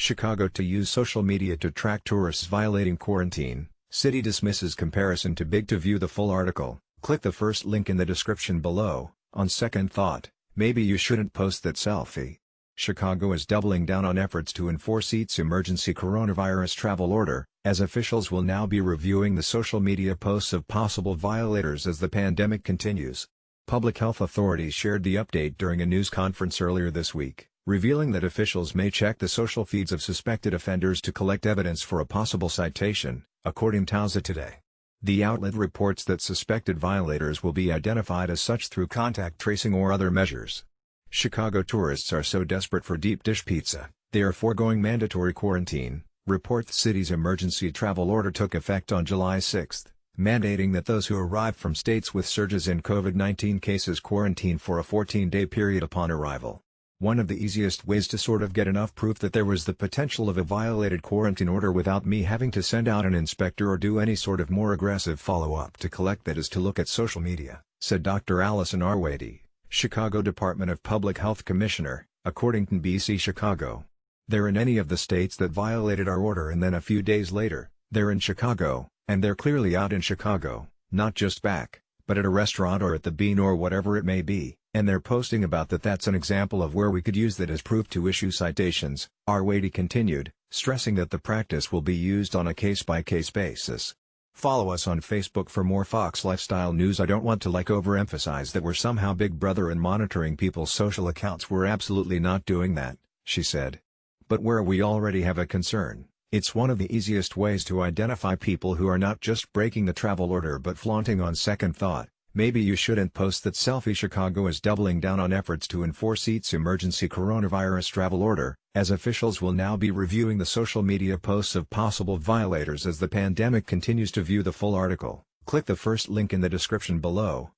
Chicago to use social media to track tourists violating quarantine. City dismisses comparison too big to view the full article. Click the first link in the description below. On second thought, maybe you shouldn't post that selfie. Chicago is doubling down on efforts to enforce its emergency coronavirus travel order, as officials will now be reviewing the social media posts of possible violators as the pandemic continues. Public health authorities shared the update during a news conference earlier this week, revealing that officials may check the social feeds of suspected offenders to collect evidence for a possible citation, according to Tausa Today. The outlet reports that suspected violators will be identified as such through contact tracing or other measures. Chicago tourists are so desperate for deep dish pizza, they are foregoing mandatory quarantine. The city's emergency travel order took effect on July 6, mandating that those who arrive from states with surges in COVID-19 cases quarantine for a 14-day period upon arrival. One of the easiest ways to sort of get enough proof that there was the potential of a violated quarantine order without me having to send out an inspector or do any sort of more aggressive follow-up to collect that is to look at social media, said Dr. Allison Arwady, Chicago Department of Public Health Commissioner, according to BC Chicago. They're in any of the states that violated our order and then a few days later, they're in Chicago, and they're clearly out in Chicago, not just back, but at a restaurant or at the Bean or whatever it may be. And they're posting about that. That's an example of where we could use that as proof to issue citations, Arwady continued, stressing that the practice will be used on a case-by-case basis. Follow us on Facebook for more Fox Lifestyle news. I don't want to overemphasize that we're somehow Big Brother and monitoring people's social accounts. We're absolutely not doing that, she said. But where we already have a concern, it's one of the easiest ways to identify people who are not just breaking the travel order but flaunting. On second thought, maybe you shouldn't post that selfie. Chicago is doubling down on efforts to enforce its emergency coronavirus travel order, as officials will now be reviewing the social media posts of possible violators as the pandemic continues to. View the full article. Click the first link in the description below.